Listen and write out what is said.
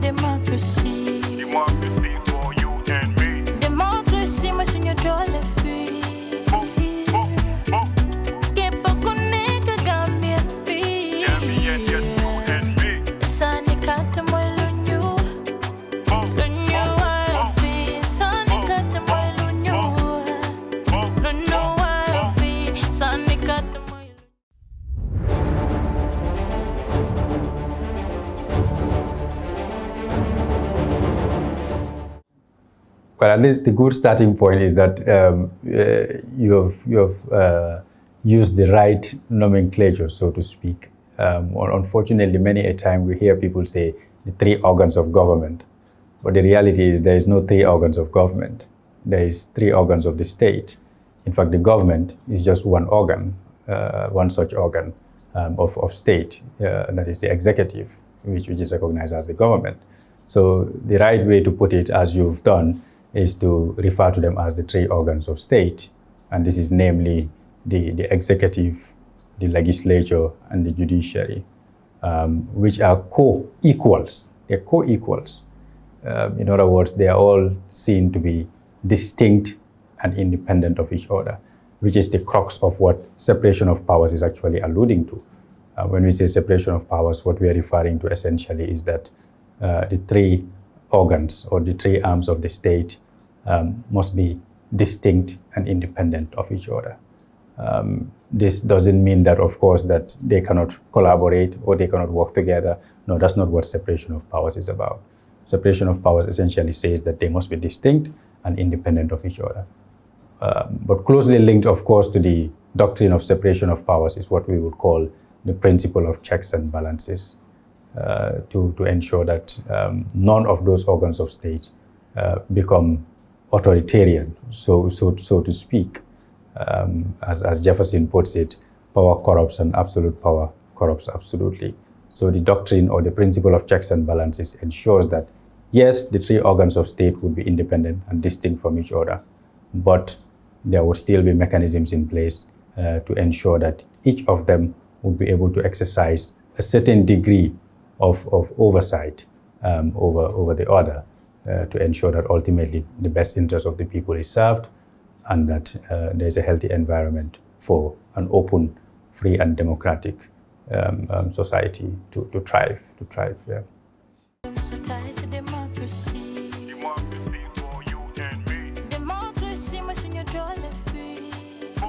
Democracy. Democracy for you and me. Democracy, machine you draw le free. Kepa kuneka Gambian free. Gambian, yes, you and me. Sani kata mwelunyu. Lunyu wafi. Sani kata mwelunyu. Lunyu wafi. Sani kata mwelunyu. Well, at least the good starting point is that you have used the right nomenclature, so to speak. Unfortunately, many a time we hear people say the three organs of government, but the reality is there is no three organs of government. There is three organs of the state. In fact, the government is just one organ, one such organ of state, that is the executive, which is recognized as the government. So the right way to put it, as you've done, is to refer to them as the three organs of state. And this is namely the executive, the legislature, and the judiciary, which are co-equals. They're co-equals. In other words, they are all seen to be distinct and independent of each other, which is the crux of what separation of powers is actually alluding to. When we say separation of powers, what we are referring to essentially is that the three organs or the three arms of the state must be distinct and independent of each other. This doesn't mean that, of course, that they cannot collaborate or they cannot work together. No, that's not what separation of powers is about. Separation of powers essentially says that they must be distinct and independent of each other. But closely linked, of course, to the doctrine of separation of powers is what we would call the principle of checks and balances. To ensure that none of those organs of state become authoritarian, so to speak. As Jefferson puts it, power corrupts and absolute power corrupts absolutely. So the doctrine or the principle of checks and balances ensures that, yes, the three organs of state would be independent and distinct from each other, but there will still be mechanisms in place to ensure that each of them would be able to exercise a certain degree of oversight over the other to ensure that ultimately the best interest of the people is served and that there's a healthy environment for an open, free and democratic society to thrive. Yeah. Democracy.